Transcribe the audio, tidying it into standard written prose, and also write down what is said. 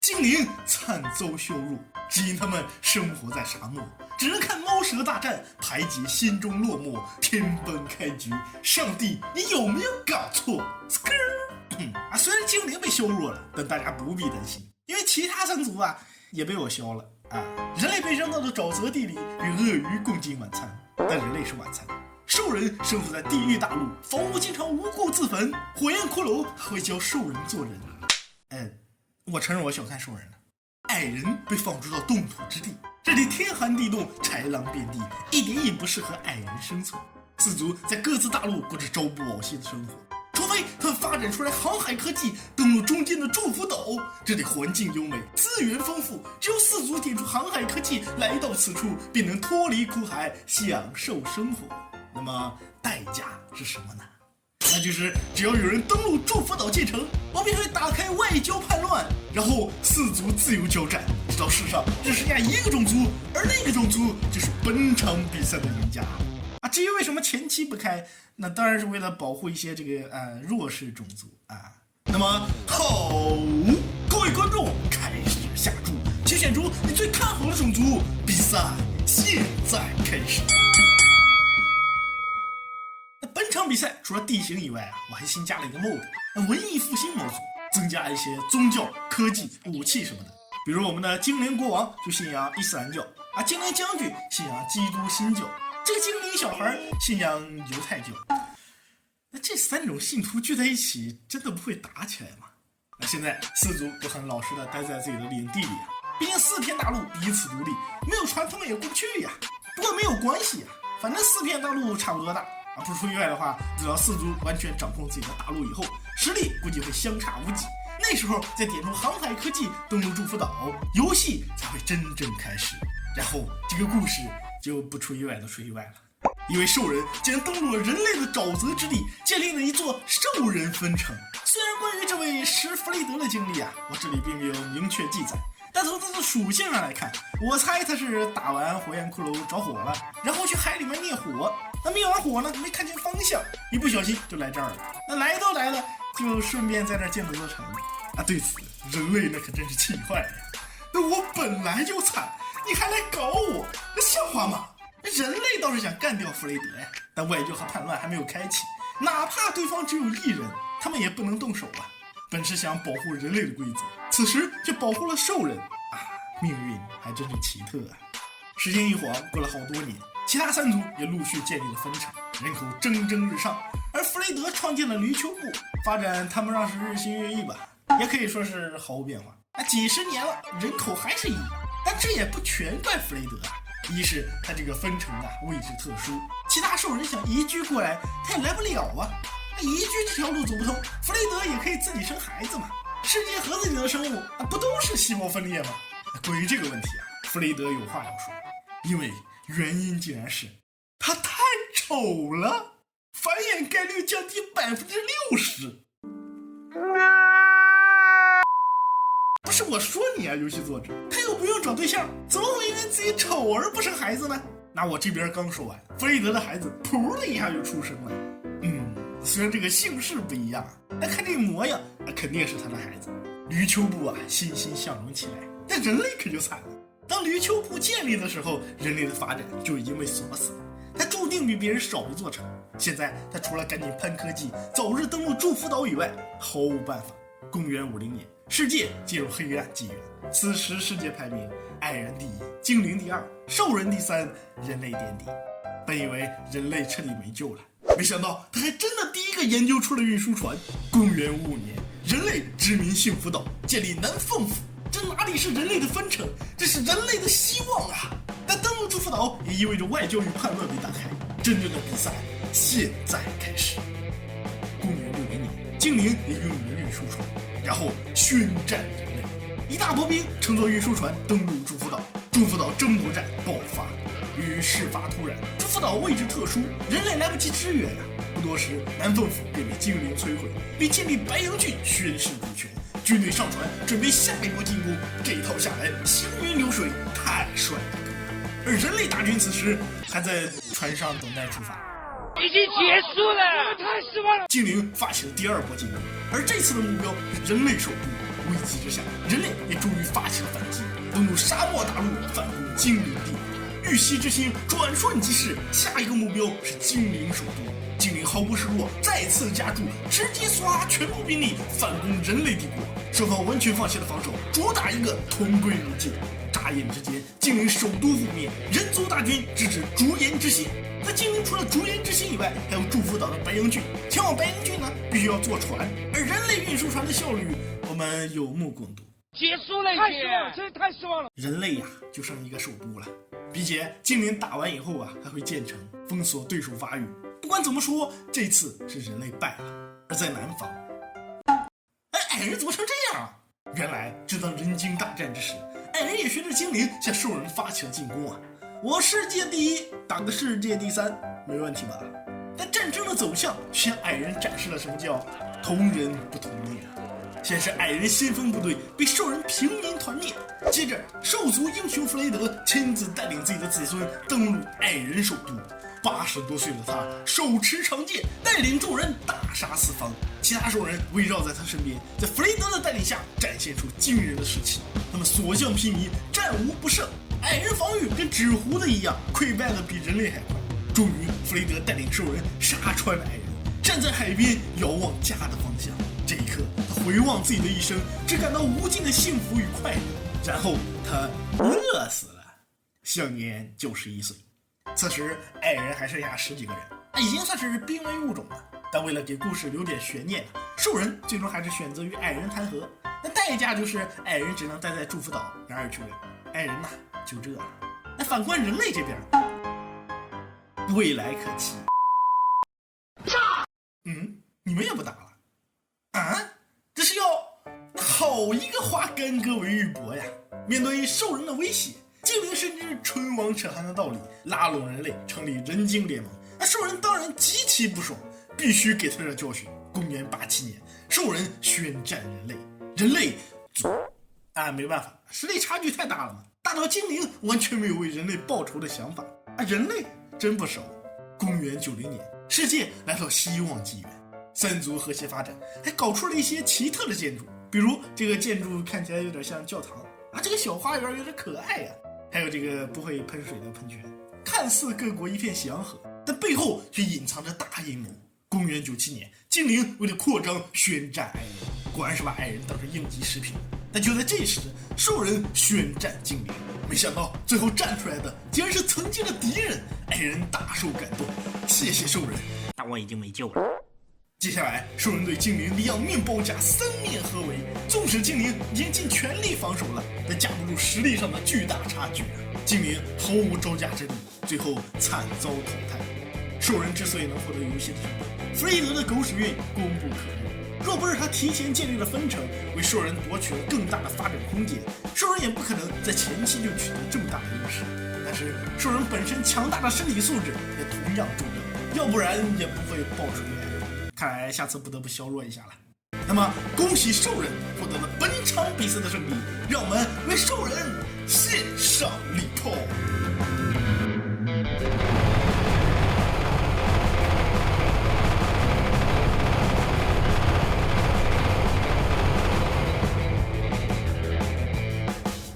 精灵惨遭羞辱，只因他们生活在沙漠，只能看猫蛇大战，排解心中落寞，天崩开局。上帝，你有没有搞错？虽然精灵被羞辱了，但大家不必担心，因为其他3族也被我削了人类被扔到了沼泽地里，与鳄鱼共进晚餐，但人类是晚餐。兽人生活在地狱大陆，房屋经常无故自焚，火焰骷髅会教兽人做人。我承认我小看兽人了。矮人被放逐到冻土之地，这里天寒地冻，豺狼遍地，一点也不适合矮人生存。4族在各自大陆过着朝不保夕的生活，除非他们发展出来航海科技，登陆中间的祝福岛。这里环境优美，资源丰富，只有4族点出航海科技，来到此处便能脱离苦海，享受生活。那么代价是什么呢？那就是只要有人登陆祝福岛建成，我便会打开外交叛乱，然后4族自由交战，直到世上只剩下一个种族，而那个种族就是本场比赛的赢家。至于为什么前期不开，那当然是为了保护一些弱势种族那么好，各位观众开始下注，请选出你最看好的种族，比赛现在开始。本场比赛除了地形以外我还新加了一个 mod， 文艺复兴模组，增加一些宗教、科技、武器什么的。比如我们的精灵国王就信仰伊斯兰教精灵将军信仰基督新教，这个精灵小孩信仰犹太教。那这3种信徒聚在一起，真的不会打起来吗？那现在4族都很老实的待在自己的领地里毕竟4片大陆彼此独立，没有船他们也过不去不过没有关系反正4片大陆差不多大不出意外的话，等到4族完全掌控自己的大陆以后，实力估计会相差无几。那时候再点出航海科技，登陆祝福岛，游戏才会真正开始。然后这个故事就不出意外的出意外了，因为兽人竟然登陆了人类的沼泽之地，建立了一座兽人分城。虽然关于这位施弗雷德的经历我这里并没有明确记载，但从他的属性上来看，我猜他是打完火焰骷髅着火了，然后去海里面灭火。那灭完火呢，没看见方向，一不小心就来这儿了。那来都来了，就顺便在这儿建了座城对此人类那可真是气坏了那我本来就惨，你还来搞我，那像话吗？人类倒是想干掉弗雷德但外交和叛乱还没有开启，哪怕对方只有1人，他们也不能动手本是想保护人类的规则，此时却保护了兽人命运还真是奇特时间一晃过了好多年，其他3族也陆续建立了分城，人口蒸蒸日上。而弗雷德创建了驴丘部，发展谈不上是日新月异吧，也可以说是毫无变化。几十年了，人口还是1，但这也不全怪弗雷德一是他这个分城位置特殊，其他兽人想移居过来，他也来不了移居这条路走不通，弗雷德也可以自己生孩子嘛。世界盒子里的生物不都是细胞分裂吗？关于这个问题弗雷德有话要说，因为原因竟然是他太丑了，繁衍概率降低60%。不是我说你游戏作者，他又不用找对象，怎么会因为自己丑而不生孩子呢？那我这边刚说完，弗雷德的孩子噗的一下就出生了。虽然这个姓氏不一样，但看这个模样肯定是他的孩子。驴丘部欣欣向荣起来，但人类可就惨了。当驴丘部建立的时候，人类的发展就已经被锁死了，他注定比别人少一座城。现在他除了赶紧喷科技，早日登陆祝福岛以外，毫无办法。公元50年，世界进入黑暗纪元，此时世界排名，矮人第1，精灵第2，兽人第3，人类垫底。本以为人类彻底没救了，没想到他还真的第一个研究出了运输船。公元55年，人类殖民幸福岛，建立南凤府。这哪里是人类的分城，这是人类的希望但登陆祝福岛也意味着外交与叛乱被打开，真正的比赛现在开始。公元60年，精灵也拥有了运输船，然后宣战人类，一大波兵乘坐运输船登陆祝福岛，祝福岛争夺战爆发。由于事发突然，祝福岛位置特殊，人类来不及支援不多时，南凤府便被精灵摧毁，并建立白羊郡宣誓主权。军队上船，准备下一波进攻。这一套下来，行云流水，太帅了。而人类大军此时还在船上等待出发。已经结束了，太失望了。精灵发起了第2波进攻，而这次的目标是人类首都。危急之下，人类也终于发起了反击，登陆沙漠大陆，反攻精灵帝国。玉溪之星转瞬即逝，下一个目标是精灵首都。精灵毫不示弱，再次加注，直接刷全部兵力反攻人类帝国。双方完全放弃了防守，主打一个同归于尽。眨眼之间，精灵首都覆灭，人族大军直指烛炎之心。那精灵除了烛炎之心以外，还有祝福岛的白羊郡。前往白羊郡呢，必须要坐船，而人类运输船的效率，我们有目共睹。结束了，太失望了，真是太失望了。人类呀，就剩一个首都了，并且精灵打完以后啊，还会建成，封锁对手发育。不管怎么说，这次是人类败了。而在南方，矮人怎么成这样啊？原来，正当人精大战之时，矮人也学着精灵向兽人发起了进攻啊！我世界第一，打个世界第三，没问题吧？但战争的走向却向矮人展示了什么叫同人不同命。先是矮人先锋部队被兽人平民团灭，接着兽族英雄弗雷德亲自带领自己的子孙登陆矮人首都。80多岁的他手持长剑，带领众人大杀四方。其他兽人围绕在他身边，在弗雷德的带领下展现出惊人的士气。他们所向披靡，战无不胜。矮人防御跟纸糊的一样，溃败的比人类还快。终于，弗雷德带领兽人杀穿了矮人，站在海边遥望家的方向。这一刻，他回望自己的一生，只感到无尽的幸福与快乐。然后他饿死了，享年91岁。此时，矮人还剩下10几个人，已经算是濒危物种了。但为了给故事留点悬念，兽人最终还是选择与矮人谈和。那代价就是矮人只能待在祝福岛，然而却矮人呐，就这了。那反观人类这边，未来可期。你们也不打了啊？这是要好一个化干戈为玉帛呀！面对兽人的威胁，精灵深知唇亡齿寒的道理，拉拢人类成立人精联盟。那兽人当然极其不爽，必须给他点教训。公元87年，兽人宣战人类，人类没办法，实力差距太大了嘛，大到精灵完全没有为人类报仇的想法人类真不熟。公元90年，世界来到希望纪元，三族和谐发展，还搞出了一些奇特的建筑，比如这个建筑看起来有点像教堂这个小花园有点可爱还有这个不会喷水的喷泉。看似各国一片祥和，但背后却隐藏着大阴谋。公元97年，精灵为了扩张宣战矮人，果然是把矮人当成应急食品。但就在这时，兽人宣战精灵，没想到最后站出来的竟然是曾经的敌人。矮人大受感动，谢谢兽人，但我已经没救了。接下来，兽人对精灵两面包夹，三面合围。纵使精灵已经尽全力防守了，但架不住实力上的巨大差距精灵毫无招架之力，最后惨遭淘汰。兽人之所以能获得游戏的胜利，弗雷德的狗屎运功不可没。若不是他提前建立了分城，为兽人夺取了更大的发展空间，兽人也不可能在前期就取得这么大的优势。但是兽人本身强大的身体素质也同样重要，要不然也不会爆出来。看来下次不得不削弱一下了。那么，恭喜兽人获得了本场比赛的胜利，让我们为兽人献上礼炮。